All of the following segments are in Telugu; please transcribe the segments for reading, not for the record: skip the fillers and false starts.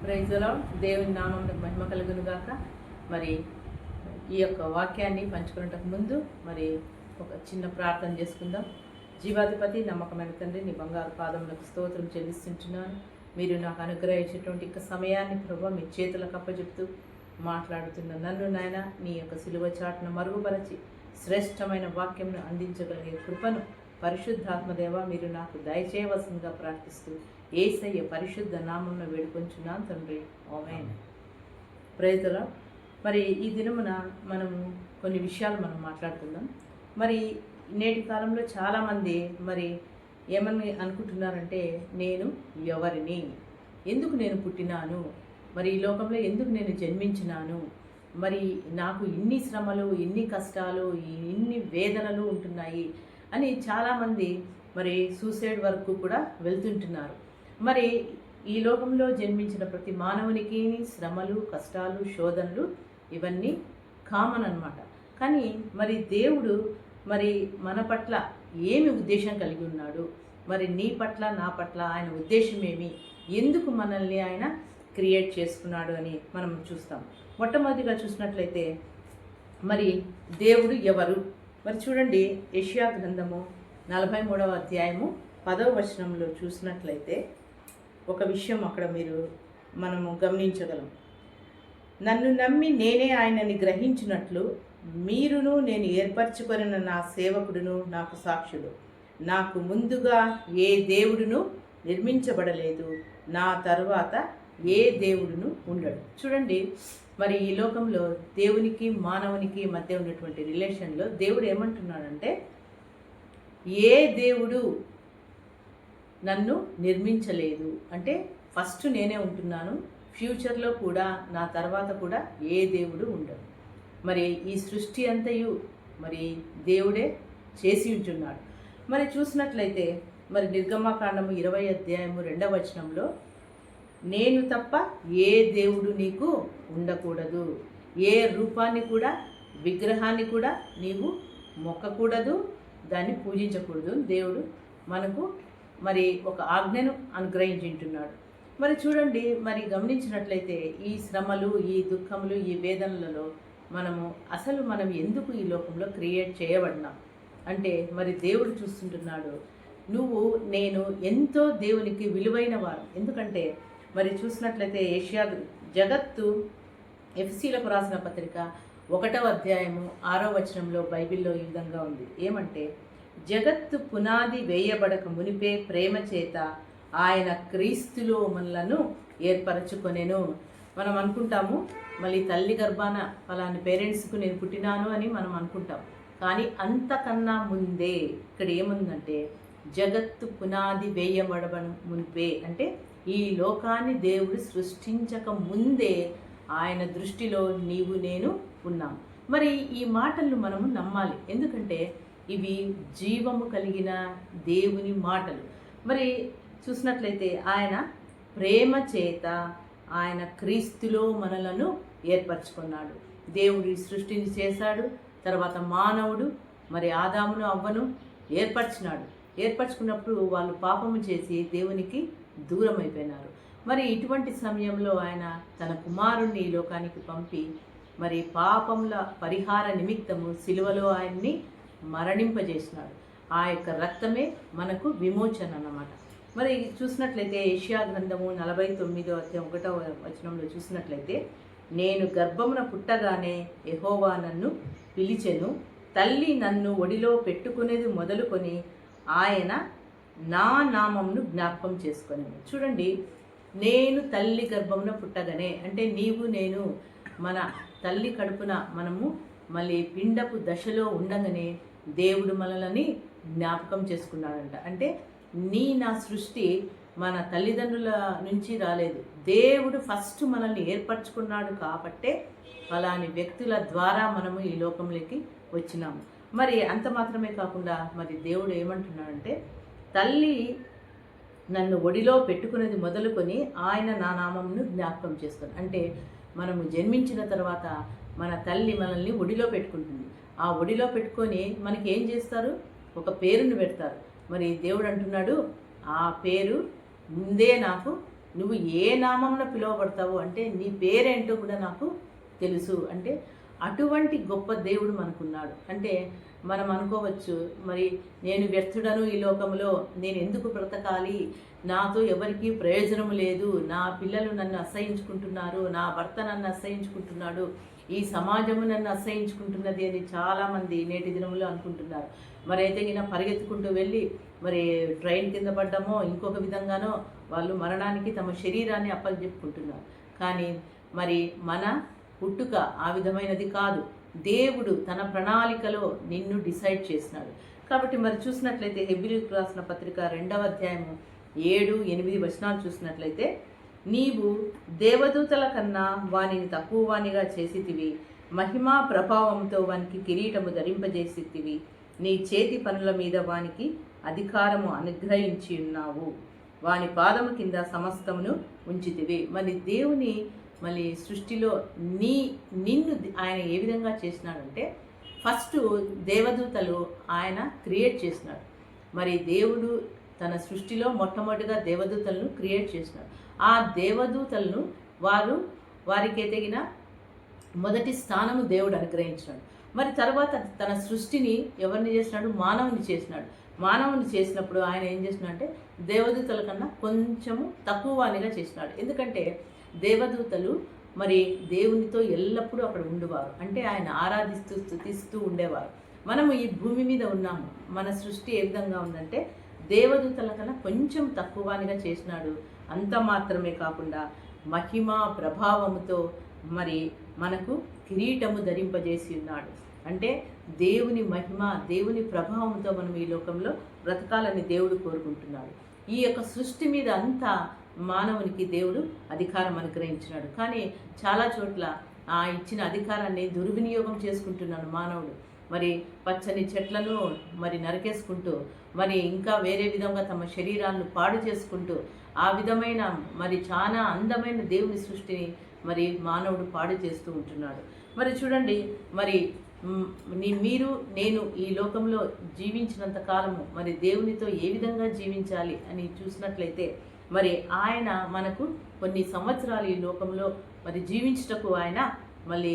Praise the lord. దేవుని నామమునకు మహిమ కలుగును గాక. మరి ఈ యొక్క వాక్యాన్ని పంచుకునేటకు ముందు మరి ఒక చిన్న ప్రార్థన చేసుకుందాం. జీవాధిపతి నమ్మకమైన తండ్రి, నీ బంగారు పాదములకు స్తోత్రం చెల్లిస్తుంటున్నాను. మీరు నాకు అనుగ్రహించేటువంటి ఇక సమయాన్ని ప్రభావ మీ చేతులకు అప్పచెప్తూ మాట్లాడుతున్న నన్ను నాయన నీ యొక్క సిలువ చాటును మరుగుపరచి శ్రేష్టమైన వాక్యంను అందించగలిగే కృపను పరిశుద్ధాత్మదేవ మీరు నాకు దయచేయవలసిందిగా ప్రార్థిస్తూ యేసయ్య పరిశుద్ధ నామమున వేడుకొంచున్నాను తండ్రి. ఆమేన్. Praise the Lord. మరి ఈ దినమున మనము కొన్ని విషయాలు మనం మాట్లాడుకుందాం. మరి నేటి కాలంలో చాలామంది మరి ఏమని అనుకుంటున్నారంటే, నేను ఎవరిని, ఎందుకు నేను పుట్టినాను, మరి ఈ లోకంలో ఎందుకు నేను జన్మించినాను, మరి నాకు ఇన్ని శ్రమలు, ఇన్ని కష్టాలు, ఇన్ని వేదనలు ఉంటున్నాయి అని చాలామంది మరి సూసైడ్ వరకు కూడా వెళ్తుంటున్నారు. మరి ఈ లోకంలో జన్మించిన ప్రతి మానవునికి శ్రమలు, కష్టాలు, శోధనలు ఇవన్నీ కామన్ అన్నమాట. కానీ మరి దేవుడు మరి మన పట్ల ఏమి ఉద్దేశం కలిగి ఉన్నాడు, మరి నీ పట్ల నా పట్ల ఆయన ఉద్దేశం ఏమి, ఎందుకు మనల్ని ఆయన క్రియేట్ చేసుకున్నాడు అని మనం చూస్తాం. మొట్టమొదటిగా చూసినట్లయితే మరి దేవుడు ఎవరు, మరి చూడండి యెషయా గ్రంథము 43వ అధ్యాయము 10వ వచనంలో చూసినట్లయితే ఒక విషయం అక్కడ మనము గమనించగలం. నన్ను నమ్మి నేనే ఆయనని గ్రహించినట్లు మీరును నేను ఏర్పరచుకొనిన నా సేవకుడును నాకు సాక్షుడు. నాకు ముందుగా ఏ దేవుడును నిర్మించబడలేదు, నా తరువాత ఏ దేవుడును ఉండడు. చూడండి, మరి ఈ లోకంలో దేవునికి మానవునికి మధ్య ఉన్నటువంటి రిలేషన్లో దేవుడు ఏమంటున్నాడంటే, ఏ దేవుడు నన్ను నిర్మించలేదు అంటే ఫస్ట్ నేనే ఉంటున్నాను, ఫ్యూచర్లో కూడా నా తర్వాత కూడా ఏ దేవుడు ఉండడు. మరి ఈ సృష్టి అంతయు మరి దేవుడే చేసి ఉంటున్నాడు. మరి చూసినట్లయితే మరి నిర్గమకాండము 20వ అధ్యాయము 2వ వచనంలో, నేను తప్ప ఏ దేవుడు నీకు ఉండకూడదు, ఏ రూపాన్ని కూడా విగ్రహాన్ని కూడా నీవు మొక్కకూడదు, దాన్ని పూజించకూడదు. దేవుడు మనకు మరి ఒక ఆజ్ఞను అనుగ్రహించుంటున్నాడు. మరి చూడండి, మరి గమనించినట్లయితే ఈ శ్రమలు, ఈ దుఃఖములు, ఈ వేదనలలో మనం ఎందుకు ఈ లోకంలో క్రియేట్ చేయబడినాం అంటే, మరి దేవుడు చూస్తుంటున్నాడు, నువ్వు నేను ఎంతో దేవునికి విలువైన వారు. ఎందుకంటే మరి చూసినట్లయితే జగత్తు ఎఫ్సీలకు రాసిన పత్రిక 1వ అధ్యాయము 6వ వచనంలో బైబిల్లో ఈ విధంగా ఉంది. ఏమంటే, జగత్తు పునాది వేయబడక మునిపే ప్రేమ చేత ఆయన క్రీస్తులో మనలను ఏర్పరచుకొనెను. మనం అనుకుంటాము మళ్ళీ తల్లి గర్భాన ఫలాని పేరెంట్స్కు నేను పుట్టినాను అని మనం అనుకుంటాం. కానీ అంతకన్నా ముందే ఇక్కడ ఏముందంటే, జగత్తు పునాది వేయబడబను మునిపే అంటే ఈ లోకాన్ని దేవుడు సృష్టించక ముందే ఆయన దృష్టిలో నీవు నేను ఉన్నాం. మరి ఈ మాటలను మనము నమ్మాలి, ఎందుకంటే ఇవి జీవము కలిగిన దేవుని మాటలు. మరి చూసినట్లయితే ఆయన ప్రేమ చేత ఆయన క్రీస్తులో మనలను ఏర్పరచుకున్నాడు. దేవుడు ఈ సృష్టిని చేశాడు, తర్వాత మానవుడు మరి ఆదామును అవ్వను ఏర్పరచుకున్నప్పుడు వాళ్ళు పాపము చేసి దేవునికి దూరం అయిపోయినారు. మరి ఇటువంటి సమయంలో ఆయన తన కుమారుణ్ణి ఈ లోకానికి పంపి మరి పాపముల పరిహార నిమిత్తము సిలువలో ఆయన్ని మరణింపజేసినాడు. ఆ యొక్క రక్తమే మనకు విమోచన అన్నమాట. మరి చూసినట్లయితే యెషయా గ్రంథము 49వ అధ్యాయం 1వ వచనంలో చూసినట్లయితే, నేను గర్భమున పుట్టగానే యెహోవా నన్ను పిలిచెను, తల్లి నన్ను ఒడిలో పెట్టుకునేది మొదలుకొని ఆయన నా నామమును జ్ఞాపకం చేసుకొనెను. చూడండి, నేను తల్లి గర్భమున పుట్టగానే అంటే నీవు నేను మన తల్లి కడుపున మనము మళ్ళీ పిండపు దశలో ఉండగానే దేవుడు మనల్ని జ్ఞాపకం చేసుకున్నాడంట. అంటే నా సృష్టి మన తల్లిదండ్రుల నుంచి రాలేదు, దేవుడు ఫస్ట్ మనల్ని ఏర్పరచుకున్నాడు కాబట్టే అలాని వ్యక్తుల ద్వారా మనము ఈ లోకంలోకి వచ్చినాము. మరి అంత మాత్రమే కాకుండా మరి దేవుడు ఏమంటున్నాడంటే, తల్లి నన్ను ఒడిలో పెట్టుకునేది మొదలుకొని ఆయన నా నామమును జ్ఞాపకం చేస్తాడు. అంటే మనము జన్మించిన తర్వాత మన తల్లి మనల్ని ఒడిలో పెట్టుకుంటుంది. ఆ ఒడిలో పెట్టుకొని మనకి ఏం చేస్తారు, ఒక పేరును పెడతారు. మరి దేవుడు అంటున్నాడు, ఆ పేరు ముందే నాకు నువ్వు ఏ నామంలో పిలువబడతావు అంటే నీ పేరేంటో కూడా నాకు తెలుసు. అంటే అటువంటి గొప్ప దేవుడు మనకున్నాడు. అంటే మనం అనుకోవచ్చు, మరి నేను వ్యర్థుడను ఈ లోకంలో, నేను ఎందుకు బ్రతకాలి, నాతో ఎవరికీ ప్రయోజనం లేదు, నా పిల్లలు నన్ను అసహించుకుంటున్నారు, నా భర్త నన్ను అసహించుకుంటున్నాడు, ఈ సమాజము నన్ను అసహించుకుంటున్నది అని చాలామంది నేటి దినంలో అనుకుంటున్నారు. మరి అయితే ఈయన పరిగెత్తుకుంటూ వెళ్ళి మరి ట్రైన్ కింద పడ్డమో ఇంకొక విధంగానో వాళ్ళు మరణానికి తమ శరీరాన్ని అప్పచెప్పుకుంటున్నారు. కానీ మరి మన పుట్టుక ఆ విధమైనది కాదు. దేవుడు తన ప్రణాళికలో నిన్ను డిసైడ్ చేసినాడు. కాబట్టి మరి చూసినట్లయితే హెబ్రీయులకు రాసిన పత్రిక 2వ అధ్యాయము 7-8 వచనాలు చూసినట్లయితే, నీవు దేవదూతల కన్నా వానిని తక్కువ వానిగా చేసితివి, మహిమా ప్రభావంతో వానికి కిరీటము ధరింపజేసితివి, నీ చేతి పనుల మీద వానికి అధికారము అనుగ్రహించి ఉన్నావు, వాని పాదము కింద సమస్తమును ఉంచితివి. మరి దేవుని మళ్ళీ సృష్టిలో నిన్ను ఆయన ఏ విధంగా చేసినాడంటే, ఫస్ట్ దేవదూతలు ఆయన క్రియేట్ చేసినాడు. మరి దేవుడు తన సృష్టిలో మొట్టమొదటిగా దేవదూతలను క్రియేట్ చేసినాడు. ఆ దేవదూతలను వారికి ఎదిగిన మొదటి స్థానము దేవుడు అనుగ్రహించినాడు. మరి తర్వాత తన సృష్టిని ఎవరిని చేసినాడు? మానవుని చేసినాడు. మానవుని చేసినప్పుడు ఆయన ఏం చేసినాడు అంటే దేవదూతల కన్నా కొంచెము తక్కువ వానిగా చేసినాడు. ఎందుకంటే దేవదూతలు మరి దేవునితో ఎల్లప్పుడూ అక్కడ ఉండేవారు. అంటే ఆయన ఆరాధిస్తూ స్తుతిస్తూ ఉండేవారు. మనము ఈ భూమి మీద ఉన్నాము. మన సృష్టి ఏ విధంగా ఉందంటే దేవదూతల కన్నా కొంచెం తక్కువగా చేసినాడు. అంత మాత్రమే కాకుండా మహిమా ప్రభావముతో మరి మనకు కిరీటము ధరింపజేసి ఉన్నాడు. అంటే దేవుని మహిమ, దేవుని ప్రభావంతో మనం ఈ లోకంలో బ్రతకాలని దేవుడు కోరుకుంటున్నాడు. ఈ యొక్క సృష్టి మీద అంతా మానవునికి దేవుడు అధికారం అనుగ్రహించినాడు. కానీ చాలా చోట్ల ఆ ఇచ్చిన అధికారాన్ని దుర్వినియోగం చేసుకుంటున్నాడు మానవుడు. మరి పచ్చని చెట్లను మరి నరికేసుకుంటూ, మరి ఇంకా వేరే విధంగా తమ శరీరాలను పాడు చేసుకుంటూ, ఆ విధమైన మరి చాలా అందమైన దేవుని సృష్టిని మరి మానవుడు పాడు చేస్తూ ఉంటున్నాడు. మరి చూడండి, మరి మీరు నేను ఈ లోకంలో జీవించినంత కాలము మరి దేవునితో ఏ విధంగా జీవించాలి అని చూసినట్లయితే, మరి ఆయన మనకు కొన్ని సంవత్సరాలు ఈ లోకంలో మరి జీవించుటకు ఆయన మళ్ళీ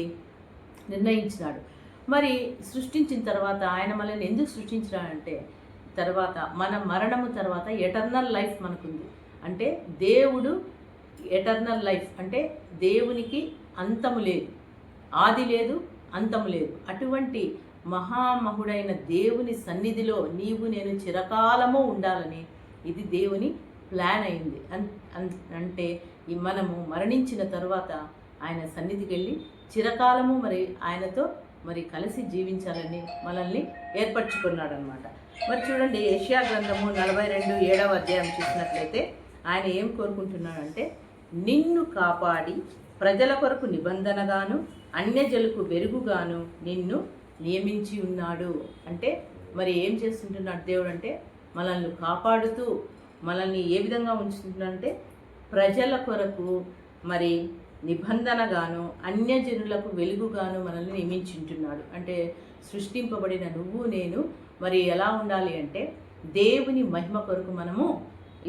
నిర్ణయించినాడు. మరి సృష్టించిన తర్వాత ఆయన మనల్ని ఎందుకు సృష్టించినాడంటే, తర్వాత మన మరణము తర్వాత ఎటర్నల్ లైఫ్ మనకుంది. అంటే దేవుడు ఎటర్నల్ లైఫ్ అంటే దేవునికి అంతము లేదు, ఆది లేదు, అంతము లేదు. అటువంటి మహామహుడైన దేవుని సన్నిధిలో నీవు నేను చిరకాలము ఉండాలని ఇది దేవుని ప్లాన్ అయింది. అంటే ఈ మనము మరణించిన తర్వాత ఆయన సన్నిధికి వెళ్ళి చిరకాలము మరి ఆయనతో మరి కలిసి జీవించాలని మనల్ని ఏర్పరచుకున్నాడు అనమాట. మరి చూడండి, యెషయా గ్రంథము 42:7 అధ్యాయం చూసినట్లయితే ఆయన ఏం కోరుకుంటున్నాడంటే, నిన్ను కాపాడి ప్రజల కొరకు నిబంధనగాను అన్యజలకు వెలుగుగాను నిన్ను నియమించి ఉన్నాడు. అంటే మరి ఏం చేస్తుంటున్నాడు దేవుడు అంటే, మనల్ని కాపాడుతూ మనల్ని ఏ విధంగా ఉంచుతుందంటే ప్రజల కొరకు మరి నిబంధనగాను అన్యజనులకు వెలుగుగాను మనల్ని నియమించుంటున్నాడు. అంటే సృష్టింపబడిన నువ్వు నేను మరి ఎలా ఉండాలి అంటే దేవుని మహిమ కొరకు మనము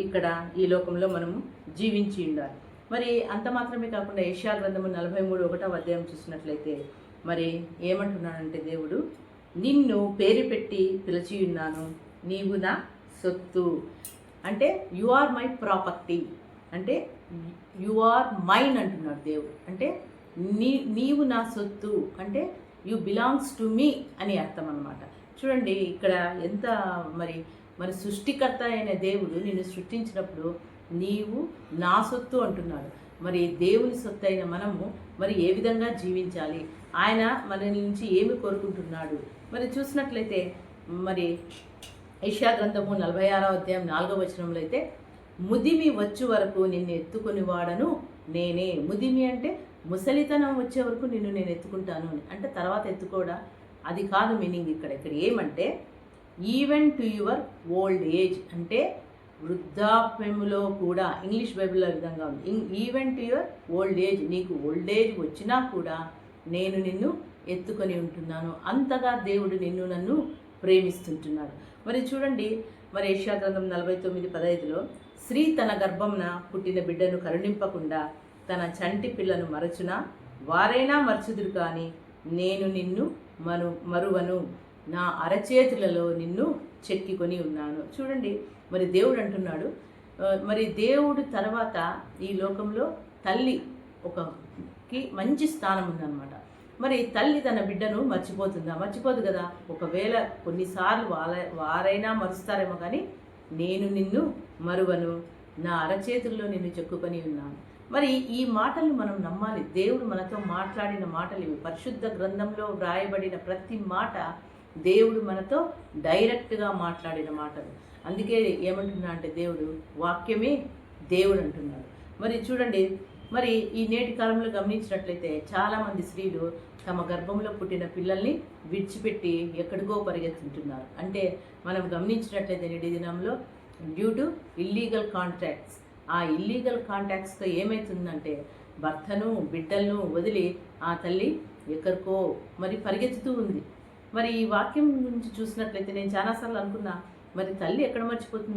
ఇక్కడ ఈ లోకంలో మనము జీవించి ఉండాలి. మరి అంత మాత్రమే కాకుండా యెషయా గ్రంథము 43:1 అధ్యాయం చూసినట్లయితే మరి ఏమంటున్నాడంటే దేవుడు, నిన్ను పేరు పెట్టి పిలిచి ఉన్నాను, నీవు నా సొత్తు. అంటే యు ఆర్ మై ప్రాపర్టీ, అంటే యు ఆర్ మైన్ అంటున్నాడు దేవుడు. అంటే నీవు నా సొత్తు, అంటే యు బిలాంగ్స్ టు మీ అని అర్థం అన్నమాట. చూడండి ఇక్కడ ఎంత మరి సృష్టికర్త అయిన దేవుడు నిన్ను సృష్టించినప్పుడు నీవు నా సొత్తు అంటున్నాడు. మరి దేవుని సొత్తు అయిన మనము మరి ఏ విధంగా జీవించాలి, ఆయన మన నుంచి ఏమి కోరుకుంటున్నాడు మరి చూసినట్లయితే మరి యెషయా గ్రంథము 46వ అధ్యాయం 4వ వచనంలో అయితే, ముదిమి వచ్చు వరకు నిన్ను ఎత్తుకుని వాడను నేనే. ముదిమి అంటే ముసలితనం వచ్చే వరకు నిన్ను నేను ఎత్తుకుంటాను అని. అంటే తర్వాత ఎత్తుకోవడా, అది కాదు మీనింగ్ ఇక్కడ ఏమంటే even to your old age, అంటే వృద్ధాప్యములో కూడా. ఇంగ్లీష్ బైబిల్లో విధంగా ఉంది, even to your old age, నీకు ఓల్డ్ ఏజ్ వచ్చినా కూడా నేను నిన్ను ఎత్తుకొని ఉంటున్నాను. అంతగా దేవుడు నన్ను ప్రేమిస్తుంటున్నాడు. మరి చూడండి, మరి యెషయా గ్రంథం 49:15లో స్త్రీ తన గర్భంన పుట్టిన బిడ్డను కరుణింపకుండా తన చంటి పిల్లను మరచునా? వారైనా మరచుదురు కానీ నేను నిన్ను మరువను, నా అరచేతులలో నిన్ను చెక్కికొని ఉన్నాను. చూడండి, మరి దేవుడు అంటున్నాడు, మరి దేవుడు తర్వాత ఈ లోకంలో తల్లి ఒకకి మంచి స్థానం ఉందన్నమాట. మరి తల్లి తన బిడ్డను మర్చిపోతుందా? మర్చిపోదు కదా. ఒకవేళ కొన్నిసార్లు వారైనా మరుస్తారేమో కానీ నేను నిన్ను మరువను, నా అరచేతుల్లో నిన్ను చెక్కుకొని ఉన్నాను. మరి ఈ మాటలు మనం నమ్మాలి. దేవుడు మనతో మాట్లాడిన మాటలు ఇవి. పరిశుద్ధ గ్రంథంలో వ్రాయబడిన ప్రతి మాట దేవుడు మనతో డైరెక్ట్గా మాట్లాడిన మాటలు. అందుకే ఏమంటున్నా అంటే దేవుడు వాక్యమే దేవుడు అంటున్నాడు. మరి చూడండి, మరి ఈ నేటి కాలంలో గమనించినట్లయితే చాలామంది స్త్రీలు తమ గర్భంలో పుట్టిన పిల్లల్ని విడిచిపెట్టి ఎక్కడికో పరిగెత్తుంటున్నారు. అంటే మనం గమనించినట్లయితే నేటి దినంలో డ్యూ టు ఇల్లీగల్ కాంట్రాక్ట్స్, ఆ ఇల్లీగల్ కాంటాక్ట్స్తో ఏమవుతుందంటే భర్తను బిడ్డలను వదిలి ఆ తల్లి ఎక్కడికో మరి పరిగెత్తుతూ ఉంది. మరి ఈ వాక్యం గురించి చూసినట్లయితే నేను చాలాసార్లు అనుకున్నా, మరి తల్లి ఎక్కడ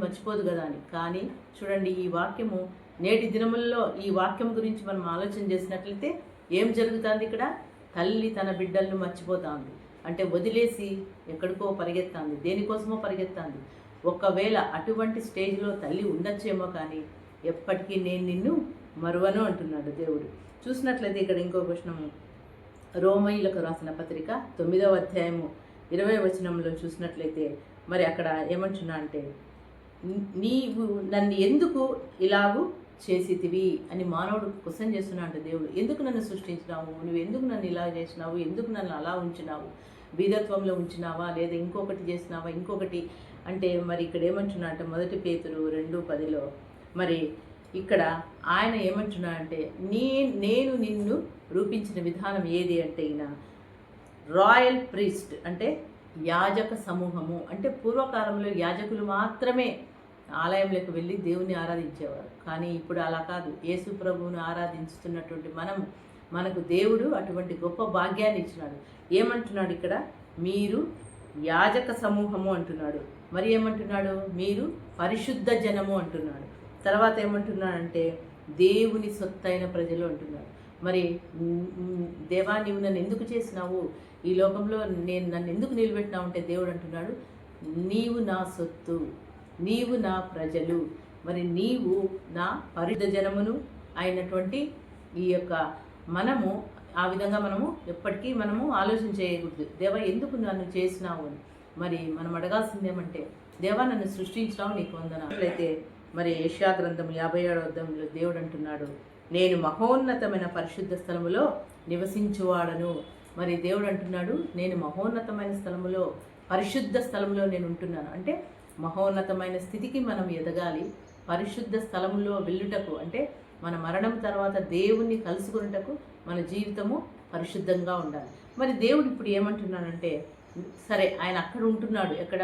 మర్చిపోదు కదా అని. కానీ చూడండి, ఈ వాక్యము నేటి దినముల్లో ఈ వాక్యం గురించి మనం ఆలోచన చేసినట్లయితే ఏం జరుగుతుంది ఇక్కడ? తల్లి తన బిడ్డలను మర్చిపోతుంది, అంటే వదిలేసి ఎక్కడికో పరిగెత్తాంది, దేనికోసమో పరిగెత్తాంది. ఒకవేళ అటువంటి స్టేజ్లో తల్లి ఉండొచ్చేమో కానీ ఎప్పటికీ నేను నిన్ను మరువను అంటున్నాడు దేవుడు. చూసినట్లయితే ఇక్కడ ఇంకో వచనము, రోమీయులకు రాసిన పత్రిక 9వ అధ్యాయము 20వ వచనంలో చూసినట్లయితే మరి అక్కడ ఏమంటున్నా అంటే, నీవు నన్ను ఎందుకు ఇలాగూ చేసితివి అని మానవుడు క్వశ్చన్ చేస్తున్నా అంటే దేవుడు, ఎందుకు నన్ను సృష్టించినావు? నువ్వు ఎందుకు నన్ను ఇలా చేసినావు? ఎందుకు నన్ను అలా ఉంచినావు? బీదత్వంలో ఉంచినావా, లేదా ఇంకొకటి చేసినావా, ఇంకొకటి అంటే మరి ఇక్కడ ఏమంటున్నా అంటే 1 పేతురు 2:10లో మరి ఇక్కడ ఆయన ఏమంటున్నా అంటే, నేను నిన్ను రూపించిన విధానం ఏది అంటే ఈయన రాయల్ ప్రీస్ట్, అంటే యాజక సమూహము. అంటే పూర్వకాలంలో యాజకులు మాత్రమే ఆలయంలోకి వెళ్ళి దేవుని ఆరాధించేవారు. కానీ ఇప్పుడు అలా కాదు. యేసు ప్రభువును ఆరాధించుతున్నటువంటి మనకు దేవుడు అటువంటి గొప్ప భాగ్యాన్ని ఇచ్చినాడు. ఏమంటున్నాడు ఇక్కడ? మీరు యాజక సమూహము అంటున్నాడు. మరి ఏమంటున్నాడు? మీరు పరిశుద్ధ జనము అంటున్నాడు. తర్వాత ఏమంటున్నాడంటే దేవుని సొత్తైన ప్రజలు అంటున్నాడు. మరి దేవా, నీవు నన్ను ఎందుకు చేసినావు? ఈ లోకంలో నన్ను ఎందుకు నిలబెట్టినావు అంటే దేవుడు అంటున్నాడు, నీవు నా సొత్తు, నీవు నా ప్రజలు, మరి నీవు నా పరిశుద్ధ జనమును అయినటువంటి ఈ యొక్క మనము ఆ విధంగా మనము ఎప్పటికీ ఆలోచన చేయకూడదు. దేవా, ఎందుకు నన్ను చేసినావు అని. మరి మనం అడగాల్సింది ఏమంటే, దేవా, నన్ను సృష్టించినావు, నీకు వందనాలు. అయితే మరి యెషయా గ్రంథం 57వ అధ్యాయంలో దేవుడు అంటున్నాడు, నేను మహోన్నతమైన పరిశుద్ధ స్థలములో నివసించువాడను. మరి దేవుడు అంటున్నాడు, నేను మహోన్నతమైన స్థలములో, పరిశుద్ధ స్థలంలో నేను ఉంటున్నాను. అంటే మహోన్నతమైన స్థితికి మనం ఎదగాలి. పరిశుద్ధ స్థలంలో వెళ్ళుటకు అంటే మన మరణం తర్వాత దేవుణ్ణి కలుసుకున్నటకు మన జీవితము పరిశుద్ధంగా ఉండాలి. మరి దేవుడు ఇప్పుడు ఏమంటున్నాడంటే, సరే ఆయన అక్కడ ఉంటున్నాడు, ఎక్కడ?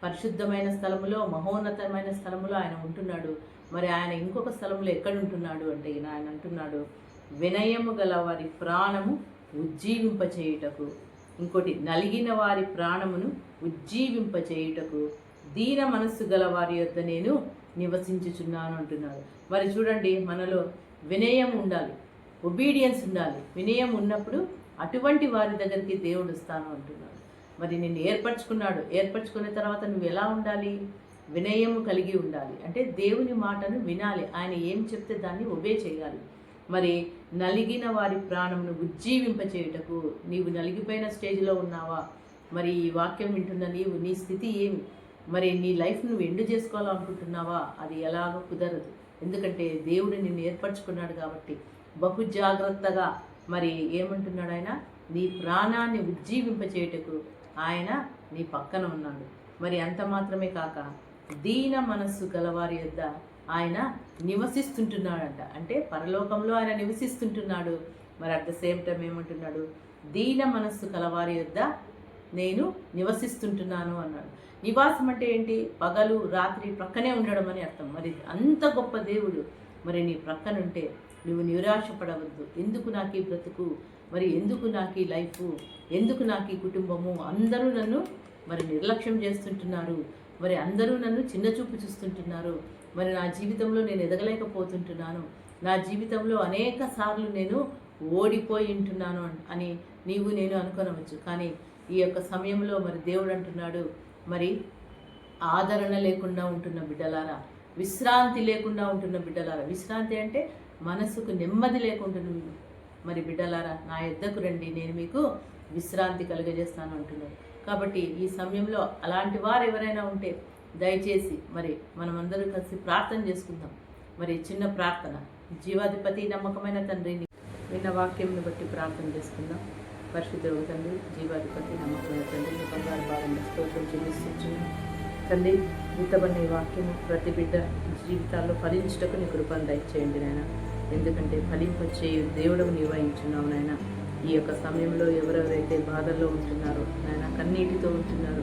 పరిశుద్ధమైన స్థలములో, మహోన్నతమైన స్థలములో ఆయన ఉంటున్నాడు. మరి ఆయన ఇంకొక స్థలంలో ఎక్కడ ఉంటున్నాడు అంటే ఆయన అంటున్నాడు, వినయము గల వారి ప్రాణము ఉజ్జీవింపచేయుటకు, ఇంకోటి నలిగిన వారి ప్రాణమును ఉజ్జీవింపచేయుటకు, దీన మనస్సు గల వారి యొద్ద నేను నివసించుచున్నాను అంటున్నాడు. మరి చూడండి, మనలో వినయం ఉండాలి, ఒబీడియన్స్ ఉండాలి. వినయం ఉన్నప్పుడు అటువంటి వారి దగ్గరికి దేవుడు వస్తాను అంటున్నాడు. మరి నిన్ను ఏర్పరచుకున్న తర్వాత నువ్వు ఎలా ఉండాలి? వినయము కలిగి ఉండాలి. అంటే దేవుని మాటను వినాలి, ఆయన ఏం చెప్తే దాన్ని ఒబే చేయాలి. మరి నలిగిన వారి ప్రాణమును ఉజ్జీవింపచేయుటకు, నీవు నలిగిపోయిన స్టేజ్లో ఉన్నావా? మరి ఈ వాక్యం వింటున్న నీ స్థితి ఏమి? మరి నీ లైఫ్ నువ్వు ఎండు చేసుకోవాలనుకుంటున్నావా? అది ఎలాగో కుదరదు. ఎందుకంటే దేవుడు నిన్ను ఏర్పరచుకున్నాడు కాబట్టి బహు జాగ్రత్తగా మరి ఏమంటున్నాడు ఆయన, నీ ప్రాణాన్ని ఉజ్జీవింపచేయుటకు ఆయన నీ పక్కన ఉన్నాడు. మరి అంత మాత్రమే కాక దీన మనస్సు గలవారి యొద్ద ఆయన నివసిస్తుంటున్నాడంట. అంటే పరలోకంలో ఆయన నివసిస్తుంటున్నాడు. మరి అట్ ద సేమ్ టైం ఏమంటున్నాడు, దీన మనస్సు కలవారి యొద్ద నేను నివసిస్తుంటున్నాను అన్నాడు. నివాసం అంటే ఏంటి? పగలు రాత్రి ప్రక్కనే ఉండడం అని అర్థం. మరి అంత గొప్ప దేవుడు మరి నీ ప్రక్కనుంటే నువ్వు నిరాశపడవద్దు. ఎందుకు నాకు ఈ బ్రతుకు, మరి ఎందుకు నాకు ఈ లైఫ్, ఎందుకు నాకు ఈ కుటుంబము, అందరూ నన్ను మరి నిర్లక్ష్యం చేస్తుంటున్నారు, మరి అందరూ నన్ను చిన్నచూపు చూస్తుంటున్నారు, మరి నా జీవితంలో నేను ఎదగలేకపోతుంటున్నాను, నా జీవితంలో అనేక సార్లు నేను ఓడిపోయి ఉంటున్నాను అని నీవు నేను అనుకోనవచ్చు. కానీ ఈ యొక్క సమయంలో మరి దేవుడు అంటున్నాడు, మరి ఆదరణ లేకుండా ఉంటున్న బిడ్డలారా, విశ్రాంతి లేకుండా ఉంటున్న బిడ్డలారా, విశ్రాంతి అంటే మనసుకు నెమ్మది లేకుండా మరి బిడ్డలారా, నా యొద్దకు రండి, నేను మీకు విశ్రాంతి కలుగజేస్తాను అంటున్నాడు. కాబట్టి ఈ సమయంలో అలాంటి వారు ఎవరైనా ఉంటే దయచేసి మరి మనమందరూ కలిసి ప్రార్థన చేసుకుందాం. మరి చిన్న ప్రార్థన. జీవాధిపతి నమ్మకమైన తండ్రిని విన్న వాక్యంను బట్టి ప్రార్థన చేసుకుందాం. పరిశుద్ధ తండ్రి, జీవాధిపతి నమ్మకమైన తండ్రి, నీ బంగారు భాగంలో స్తోత్రం చెల్లిస్తున్నాను తండ్రి. విత్తబడిన ఈ వాక్యము ప్రతి బిడ్డ జీవితాల్లో ఫలించుటకు నీ కృపను దయచేయండి నాయన. ఎందుకంటే ఫలింపచ్చే దేవుడవు నిర్వహించున్నావు నాయన. ఈ యొక్క సమయంలో ఎవరెవరైతే బాధల్లో ఉంటున్నారో నాయన, కన్నీటితో ఉంటున్నారు,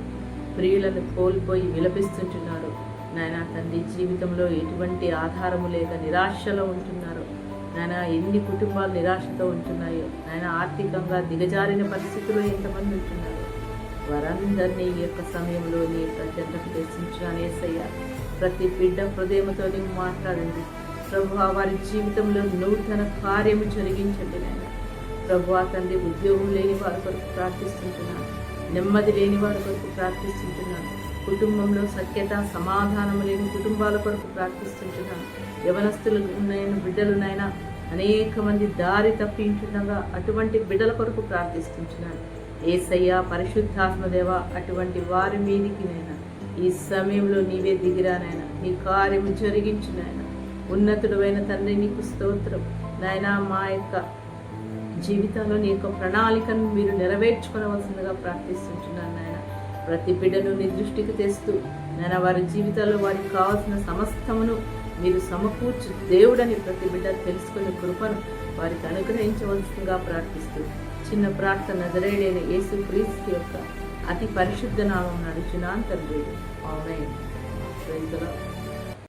ప్రియులను కోల్పోయి విలపిస్తుంటున్నారు నాయన తండ్రి, జీవితంలో ఎటువంటి ఆధారము లేక నిరాశలో ఉంటున్నారు నాయన, ఎన్ని కుటుంబాలు నిరాశతో ఉంటున్నాయో నాయన, ఆర్థికంగా దిగజారిన పరిస్థితుల్లో ఎంతమంది ఉంటున్నారు, వారందరినీ ఈ యొక్క సమయంలో నీ ప్రజలకు దర్శించాను యేసయ్య. ప్రతి బిడ్డ హృదయంతో నీవు మాట్లాడండి ప్రభువా, వారి జీవితంలో నూతన కార్యము జరిగించండి నాయన. ప్రభువా తండ్రి, ఉద్యోగం లేని వారి కొరకు ప్రార్థిస్తుంటున్నాను, నెమ్మది లేని వారి కొరకు ప్రార్థిస్తుంటున్నాను, కుటుంబంలో సఖ్యత సమాధానం లేని కుటుంబాల కొరకు ప్రార్థిస్తుంటున్నాను, యవనస్తులు ఉన్నాయని బిడ్డలునైనా అనేక మంది దారి తప్పించుండగా అటువంటి బిడ్డల కొరకు ప్రార్థిస్తుంటున్నాను. యేసయ్య, పరిశుద్ధాత్మదేవ, అటువంటి వారి మీదికి నైనా ఈ సమయంలో నీవే దిగిరానైనా, నీ కార్యము జరిగించు నాయన. ఉన్నతుడైన తండ్రి, నీకు స్తోత్రం నాయన. మా యొక్క జీవితంలో నీ యొక్క ప్రణాళికను మీరు నెరవేర్చుకోవలసిందిగా ప్రార్థిస్తుంటున్నాను నాయన. ప్రతి బిడ్డను నీ దృష్టికి తెస్తూ నాయన, వారి జీవితాల్లో వారికి కావాల్సిన సమస్తమును మీరు సమకూర్చు దేవుడని ప్రతి బిడ్డ తెలుసుకునే కృపను వారికి అనుగ్రహించవలసిందిగా ప్రార్థిస్తూ చిన్న ప్రార్థన నజరేయుడైన యేసుక్రీస్తు యొక్క అతి పరిశుద్ధ నామం నడుచున్నాను తండ్రి. ఆమేన్. Praise the lord.